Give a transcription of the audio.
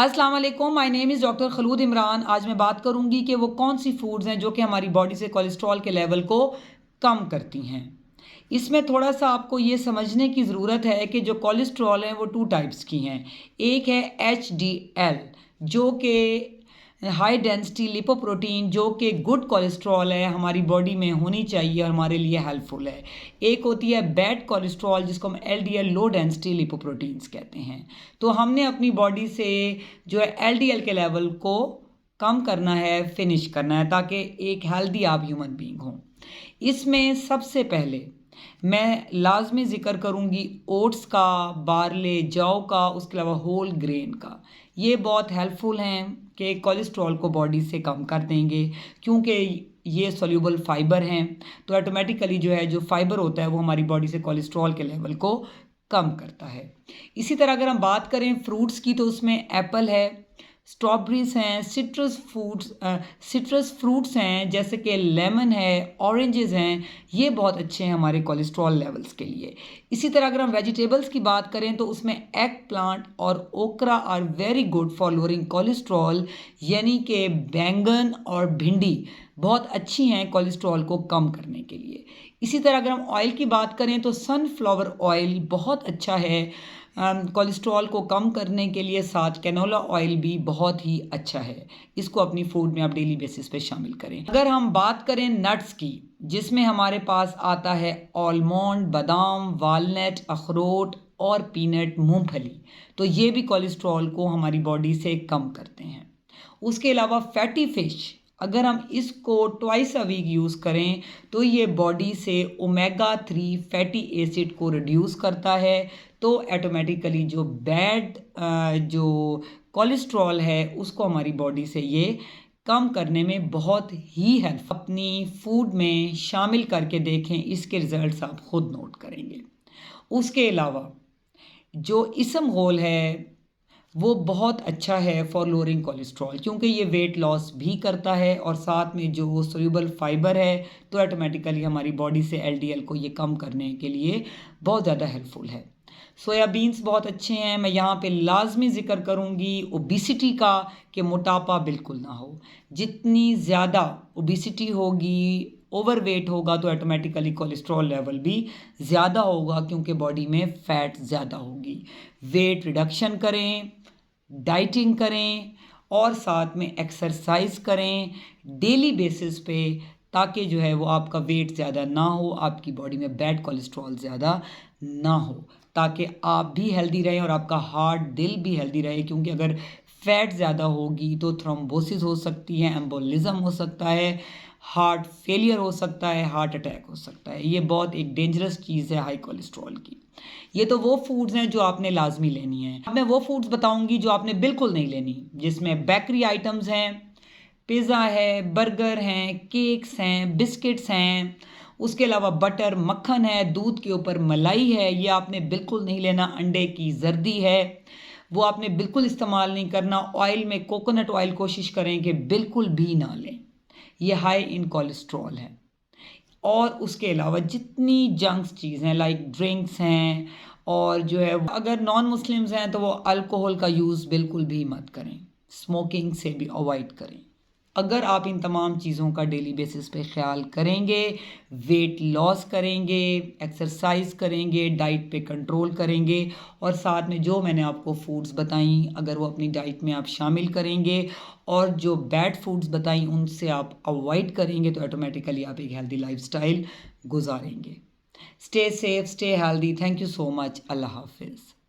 अस्सलाम वालेकुम, my name is doctor Khalood Imran. आज मैं बात करूंगी कि वो कौन सी फूड्स हैं जो कि हमारी बॉडी से कोलेस्ट्रॉल के लेवल को कम करती हैं। इसमें थोड़ा सा आपको ये समझने की ज़रूरत है कि जो कोलेस्ट्रॉल हैं वो टू टाइप्स की हैं। एक है HDL जो कि हाई डेंसिटी लिपोप्रोटीन, जो कि गुड कोलेस्ट्रॉल है, हमारी बॉडी में होनी चाहिए और हमारे लिए हेल्पफुल है। एक होती है बैड कोलेस्ट्रॉल जिसको हम LDL लो डेंसिटी लिपोप्रोटीन्स कहते हैं। तो हमने अपनी बॉडी से जो है LDL के लेवल को कम करना है, फिनिश करना है, ताकि एक हेल्दी आप ह्यूमन बीइंग हों। इसमें सबसे पहले मैं लाजमी ज़िक्र करूँगी ओट्स का, बारले, जौ का, उसके अलावा होल ग्रेन का। ये बहुत हेल्पफुल हैं कि कोलेस्ट्रॉल को बॉडी से कम कर देंगे, क्योंकि ये सोल्यूबल फाइबर हैं। तो ऑटोमेटिकली जो है जो फाइबर होता है वो हमारी बॉडी से कोलेस्ट्रॉल के लेवल को कम करता है। इसी तरह अगर हम बात करें फ्रूट्स की, तो उसमें एप्पल है, स्ट्रॉबेरीज हैं, सिट्रस फ्रूट्स हैं जैसे कि लेमन है, ऑरेंजेस हैं। ये बहुत अच्छे हैं हमारे कोलेस्ट्रॉल लेवल्स के लिए। इसी तरह अगर हम वेजिटेबल्स की बात करें तो उसमें एग प्लांट और okra are very good for lowering cholesterol, यानी कि बैंगन और भिंडी बहुत अच्छी हैं कोलेस्ट्रॉल को कम करने के लिए। इसी तरह अगर हम ऑयल की बात करें तो सनफ्लावर ऑयल बहुत अच्छा है कोलेस्ट्रॉल को कम करने के लिए। साथ कैनोला ऑयल भी बहुत ही अच्छा है, इसको अपनी फूड में आप डेली बेसिस पे शामिल करें। अगर हम बात करें नट्स की, जिसमें हमारे पास आता है आलमंड, बादाम, वालनट, अखरोट और पीनट, मूंगफली, तो ये भी कोलेस्ट्रॉल को हमारी बॉडी से कम करते हैं। उसके अलावा फैटी फिश, अगर हम इसको ट्वाइस अ वीक यूज़ करें तो ये बॉडी से ओमेगा 3 फैटी एसिड को रिड्यूस करता है। तो ऑटोमेटिकली जो बैड जो कोलेस्ट्रॉल है उसको हमारी बॉडी से ये कम करने में बहुत ही हेल्प। अपनी फूड में शामिल करके देखें, इसके रिजल्ट्स आप खुद नोट करेंगे। उसके अलावा जो इसमगोल है वो बहुत अच्छा है फॉर लोअरिंग कोलेस्ट्रॉल, क्योंकि ये वेट लॉस भी करता है और साथ में जो सोल्यूबल फाइबर है तो ऑटोमेटिकली हमारी बॉडी से LDL को ये कम करने के लिए बहुत ज़्यादा हेल्पफुल है। सोयाबीन्स बहुत अच्छे हैं। मैं यहाँ पे लाजमी ज़िक्र करूँगी ओबिसिटी का, कि मोटापा बिल्कुल ना हो। जितनी ज़्यादा ओबिसिटी होगी, ओवरवेट होगा, तो ऑटोमेटिकली कोलेस्ट्रॉल लेवल भी ज़्यादा होगा, क्योंकि बॉडी में फ़ैट ज़्यादा होगी। वेट रिडक्शन करें, डाइटिंग करें और साथ में एक्सरसाइज करें डेली बेसिस पे, ताकि जो है वो आपका वेट ज़्यादा ना हो, आपकी बॉडी में बैड कोलेस्ट्रॉल ज़्यादा ना हो, ताकि आप भी हेल्दी रहें और आपका हार्ट, दिल भी हेल्दी रहे। क्योंकि अगर फैट ज़्यादा होगी तो थ्रोम्बोसिस हो सकती है, एम्बोलिज्म हो सकता है, हार्ट फेलियर हो सकता है, हार्ट अटैक हो सकता है। ये बहुत एक डेंजरस चीज़ है हाई कोलेस्ट्रॉल की। ये तो वो फूड्स हैं जो आपने लाजमी लेनी है। अब मैं वो फूड्स बताऊंगी जो आपने बिल्कुल नहीं लेनी, जिसमें बेकरी आइटम्स हैं, पिज़्ज़ा है, बर्गर हैं, केक्स हैं, बिस्किट्स हैं, उसके अलावा बटर, मक्खन है, दूध के ऊपर मलाई है, ये आपने बिल्कुल नहीं लेना। अंडे की जर्दी है, वो आपने बिल्कुल इस्तेमाल नहीं करना। ऑयल में कोकोनट ऑयल कोशिश करें कि बिल्कुल भी ना लें, ये हाई इन कोलेस्ट्रॉल है। और उसके अलावा जितनी जंक्स चीज़ हैं लाइक ड्रिंक्स हैं, और जो है अगर नॉन मुस्लिम्स हैं तो वो अल्कोहल का यूज़ बिल्कुल भी मत करें, स्मोकिंग से भी अवॉइड करें। अगर आप इन तमाम चीज़ों का डेली बेसिस पे ख्याल करेंगे, वेट लॉस करेंगे, एक्सरसाइज करेंगे, डाइट पे कंट्रोल करेंगे, और साथ में जो मैंने आपको फूड्स बताई अगर वो अपनी डाइट में आप शामिल करेंगे और जो बैड फूड्स बताई उनसे आप अवॉइड करेंगे, तो ऑटोमेटिकली आप एक हेल्दी लाइफस्टाइल गुजारेंगे। Stay safe, stay healthy. Thank you so much. अल्लाह हाफिज़।